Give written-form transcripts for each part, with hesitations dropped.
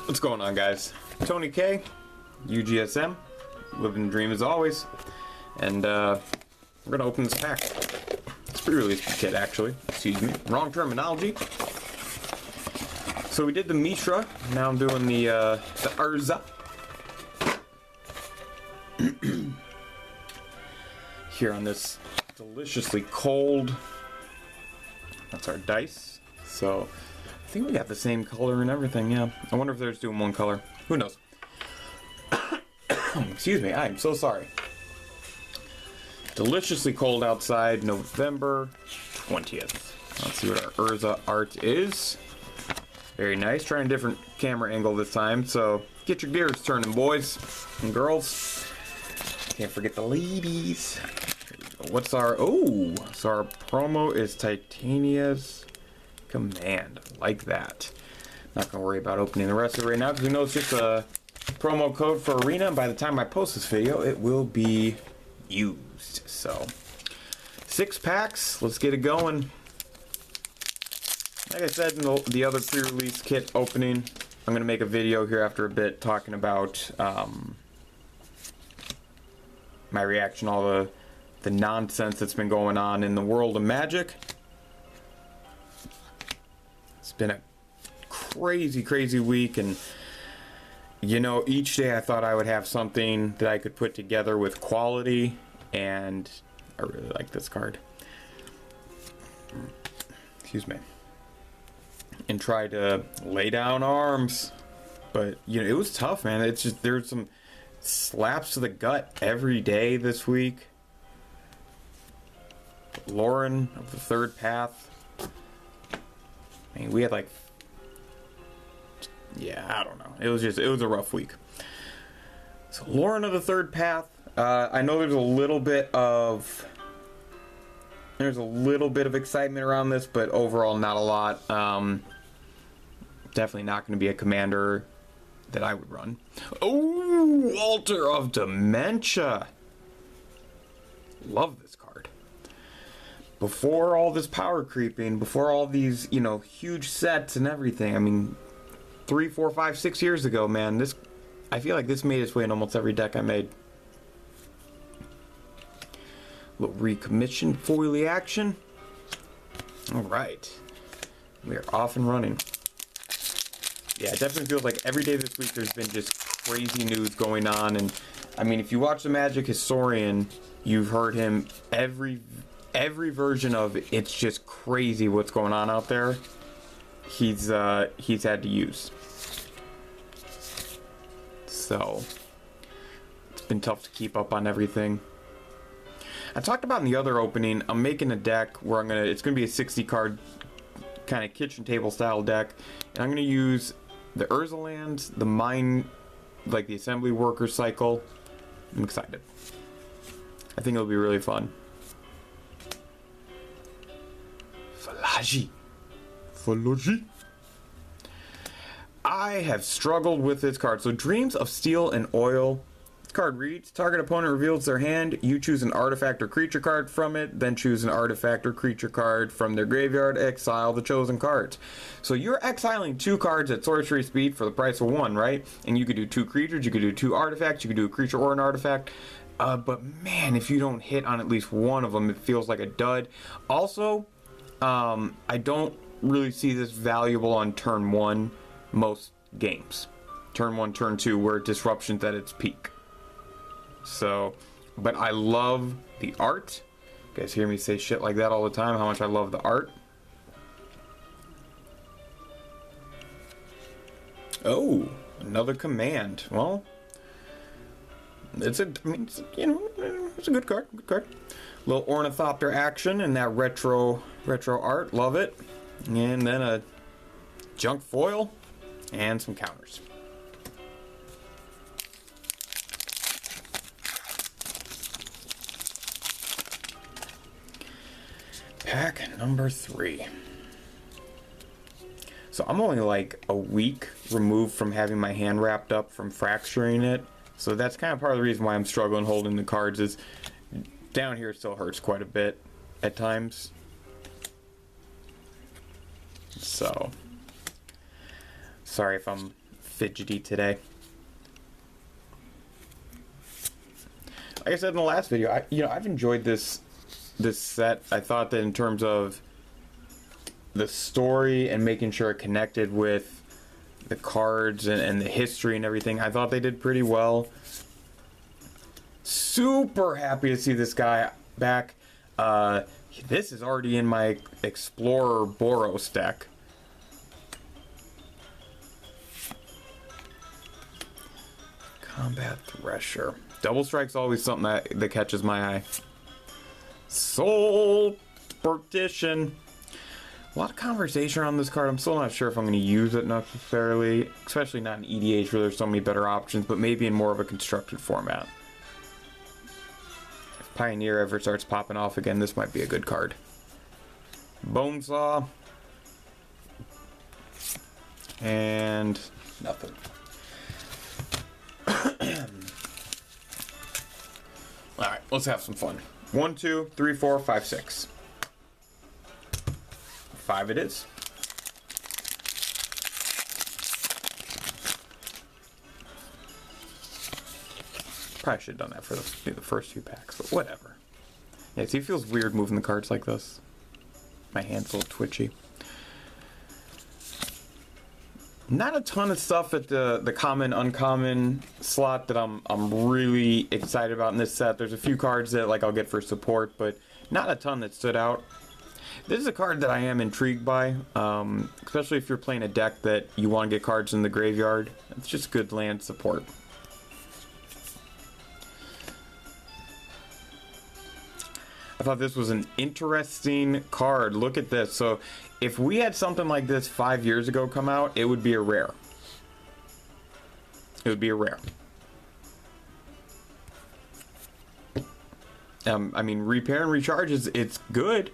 What's going on, guys? Tony K, UGSM, living the dream as always, and we're gonna open this pack. It's pre-release kit, actually. Excuse me, wrong terminology. So we did the Mishra. Now I'm doing the Urza. Here on this deliciously cold. That's our dice. So I think we got the same color and everything. Yeah. I wonder if they're just doing one color. Who knows? Excuse me. I'm so sorry. Deliciously cold outside, November 20th. Let's see what our Urza art is. Very nice. Trying a different camera angle this time, so get your gears turning, boys and girls. Can't forget the ladies. What's our... Oh! So our promo is Titania's Command. Like that. Not going to worry about opening the rest of it right now, because we know it's just a promo code for Arena, and by the time I post this video, it will be used. So, 6 packs. Let's get it going. Like I said in the other pre-release kit opening, I'm going to make a video here after a bit talking about my reaction to all the nonsense that's been going on in the world of Magic. It's been a crazy, crazy week, and you know, each day I thought I would have something that I could put together with quality, and I really like this card. Excuse me. And try to lay down arms, but you know, it was tough, man. It's just, there's some slaps to the gut every day this week. Lauren of the Third Path. I mean, we had like, yeah, I don't know. It was a rough week. So Lauren of the Third Path. I know there's a little bit of excitement around this, but overall not a lot. Definitely not going to be a commander that I would run. Oh, Altar of Dementia. Love this card. Before all this power creeping, before all these, you know, huge sets and everything, I mean, 3, 4, 5, 6 years ago, man, this, I feel like this made its way in almost every deck I made. Little recommission foily action. All right, we are off and running. Yeah, it definitely feels like every day this week there's been just crazy news going on, and I mean, if you watch the Magic Historian, you've heard him every version of it's just crazy what's going on out there. He's had to use. So it's been tough to keep up on everything. I talked about in the other opening, I'm making a deck where it's gonna be a 60 card kind of kitchen table style deck, and I'm gonna use the Urza lands, the mine, like the assembly worker cycle. I'm excited. I think it'll be really fun. Falaji. I have struggled with this card. So Dreams of Steel and Oil. This card reads, target opponent reveals their hand, you choose an artifact or creature card from it, then choose an artifact or creature card from their graveyard, exile the chosen cards. So you're exiling 2 cards at sorcery speed for the price of 1, right? And you could do 2 creatures, you could do 2 artifacts, you could do a creature or an artifact. But man, if you don't hit on at least one of them, it feels like a dud. Also, I don't really see this valuable on turn 1 most games. Turn 1, turn 2, where disruption's at its peak. So, but I love the art. You guys hear me say shit like that all the time, how much I love the art. Oh, another command. Well, it's a good card, good card. Little ornithopter action and that retro art, love it. And then a junk foil and some counters. Pack number 3. So I'm only like a week removed from having my hand wrapped up from fracturing it. So that's kind of part of the reason why I'm struggling holding the cards, is down here it still hurts quite a bit at times. So sorry if I'm fidgety today. Like I said in the last video, I've enjoyed this set. I thought that in terms of the story and making sure it connected with the cards and the history and everything, I thought they did pretty well. Super happy to see this guy back. This is already in my Explorer Boros deck. Combat Thresher. Double Strike's always something that catches my eye. Soul Partition. A lot of conversation around this card. I'm still not sure if I'm going to use it necessarily, especially not in EDH where there's so many better options, but maybe in more of a constructed format. If Pioneer ever starts popping off again, this might be a good card. Bonesaw. And nothing. Alright, let's have some fun. 1, 2, 3, 4, 5, 6. 5 it is. Probably should have done that for the first 2 packs, but whatever. Yeah, see, it feels weird moving the cards like this. My hand's a little twitchy. Not a ton of stuff at the common, uncommon slot that I'm really excited about in this set. There's a few cards that I'll get for support, but not a ton that stood out. This is a card that I am intrigued by, especially if you're playing a deck that you want to get cards in the graveyard. It's just good land support. I thought this was an interesting card. Look at this. So if we had something like this 5 years ago come out, it would be a rare. It would be a rare. I mean, Repair and Recharge it's good.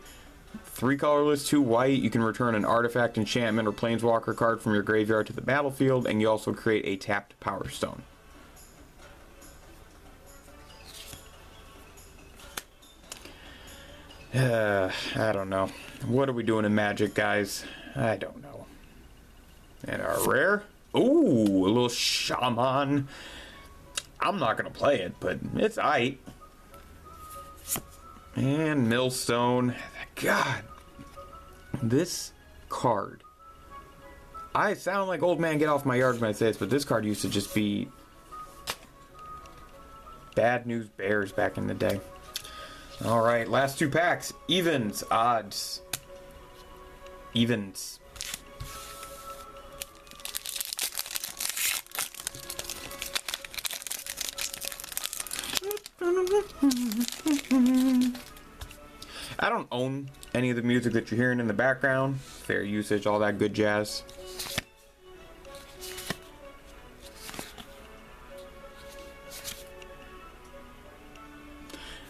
3 colorless, 2 white. You can return an artifact, enchantment, or planeswalker card from your graveyard to the battlefield, and you also create a tapped Power Stone. I don't know. What are we doing in Magic, guys? I don't know. And our rare? Ooh, a little Shaman. I'm not going to play it, but it's aight. And Millstone. God. This card. I sound like old man get off my yard when I say this, but this card used to just be Bad News Bears back in the day. Alright, last 2 packs. Evens, odds. Evens. I don't own any of the music that you're hearing in the background. Fair usage, all that good jazz.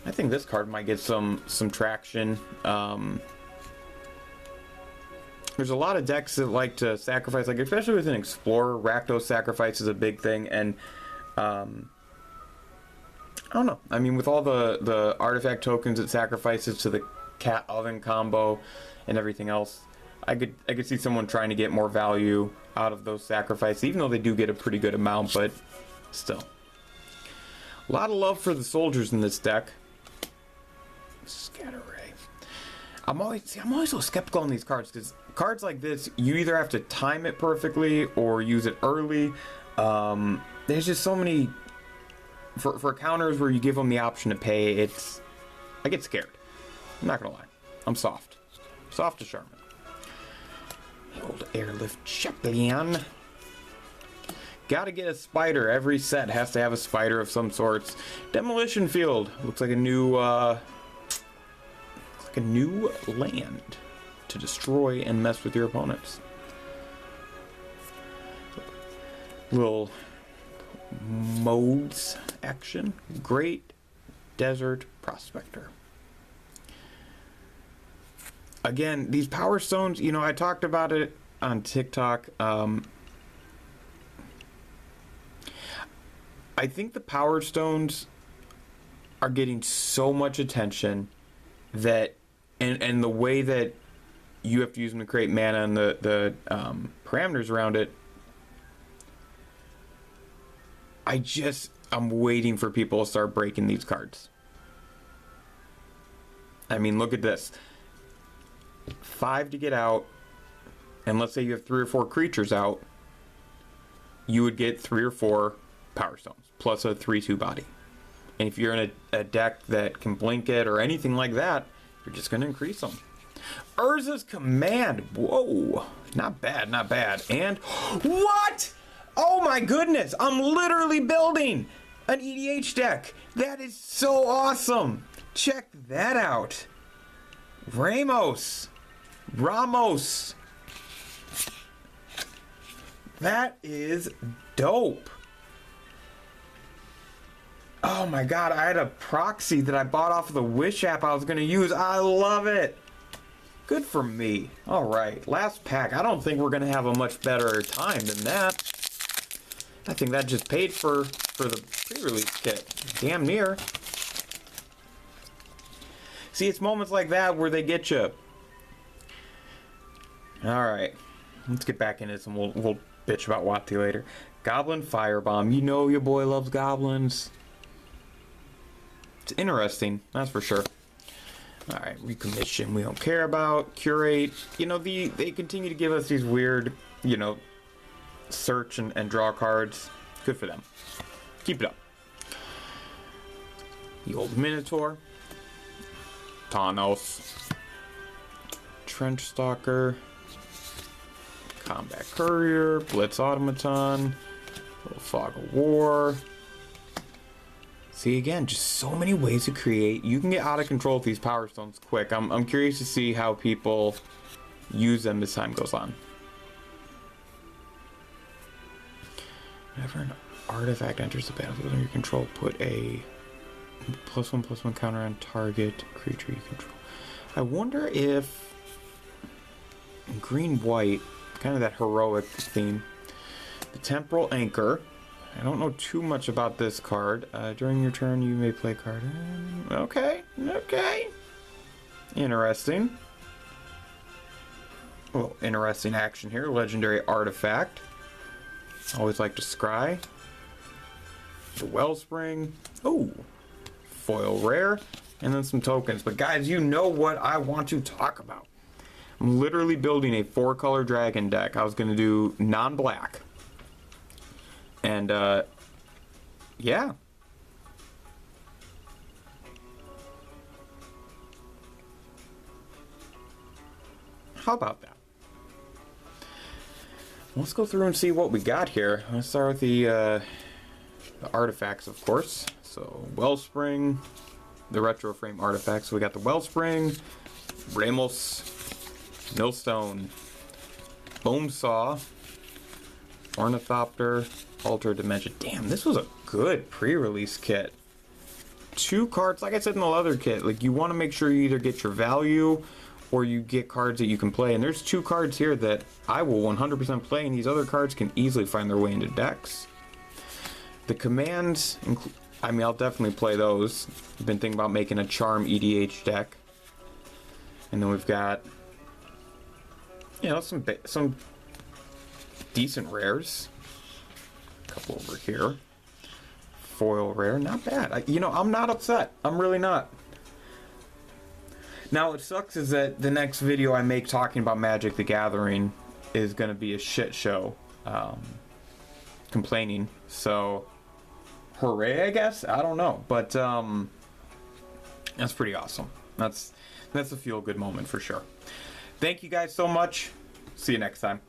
I think this card might get some traction. There's a lot of decks that like to sacrifice, especially with an Explorer. Rakdos sacrifice is a big thing, and I don't know. I mean, with all the artifact tokens it sacrifices to the cat oven combo and everything else, I could see someone trying to get more value out of those sacrifices, even though they do get a pretty good amount, but still. A lot of love for the soldiers in this deck. Scatter Ray. I'm always so skeptical on these cards, because cards like this, you either have to time it perfectly or use it early. There's just so many for counters where you give them the option to pay. I get scared. I'm not gonna lie. I'm soft to Charmin. The old Airlift Chaplain. Gotta get a spider. Every set has to have a spider of some sorts. Demolition Field looks like a new land to destroy and mess with your opponents. Little modes action. Great Desert Prospector. Again, these Power Stones, I talked about it on TikTok. I think the Power Stones are getting so much attention that, and the way that you have to use them to create mana and the parameters around it, I'm waiting for people to start breaking these cards. I mean, look at this. 5 to get out, and let's say you have 3 or 4 creatures out, you would get 3 or 4 Power Stones, plus a 3/2 body. And if you're in a deck that can blink it or anything like that, you're just going to increase them. Urza's Command. Whoa. Not bad, not bad. And what? Oh my goodness. I'm literally building an EDH deck. That is so awesome. Check that out. Ramos. That is dope. Oh my god, I had a proxy that I bought off of the Wish app I was going to use. I love it. Good for me. Alright, last pack. I don't think we're going to have a much better time than that. I think that just paid for the pre-release kit. Damn near. See, it's moments like that where they get you. Alright, let's get back into this and we'll bitch about Wati later. Goblin Firebomb. You know your boy loves goblins. It's interesting, that's for sure. Alright, Recommission we don't care about. Curate. You know, they continue to give us these weird, you know, search and draw cards. Good for them. Keep it up. The Old Minotaur. Thanos. Trench Stalker. Combat Courier. Blitz Automaton. Little Fog of War. See, again, just so many ways to create. You can get out of control with these Power Stones quick. I'm curious to see how people use them as time goes on. Whenever an artifact enters the battlefield under your control, put a +1/+1 counter on target creature you control. I wonder if in green-white, kind of that heroic theme, the Temporal Anchor. I don't know too much about this card. During your turn, you may play a card. Okay. Interesting. Oh, interesting action here. Legendary Artifact. Always like to scry. The Wellspring. Oh, foil rare. And then some tokens. But guys, you know what I want to talk about. I'm literally building a 4-color dragon deck. I was going to do non-black. And, yeah. How about that? Let's go through and see what we got here. Let's start with the artifacts, of course. So, Wellspring, the Retro Frame artifacts. So we got the Wellspring, Ramos, Millstone, Bonesaw, Ornithopter, Alter Dimension. Damn, this was a good pre-release kit. 2 cards, like I said in the other kit, like you want to make sure you either get your value or you get cards that you can play. And there's 2 cards here that I will 100% play, and these other cards can easily find their way into decks. The commands, I mean, I'll definitely play those. I've been thinking about making a Charm EDH deck. And then we've got, you know, some decent rares. Couple over here. Foil rare, not bad. You know, I'm not upset. I'm really not. Now, what sucks is that the next video I make talking about Magic the Gathering is going to be a shit show. Complaining. So, hooray, I guess? I don't know. But, that's pretty awesome. That's a feel-good moment for sure. Thank you guys so much. See you next time.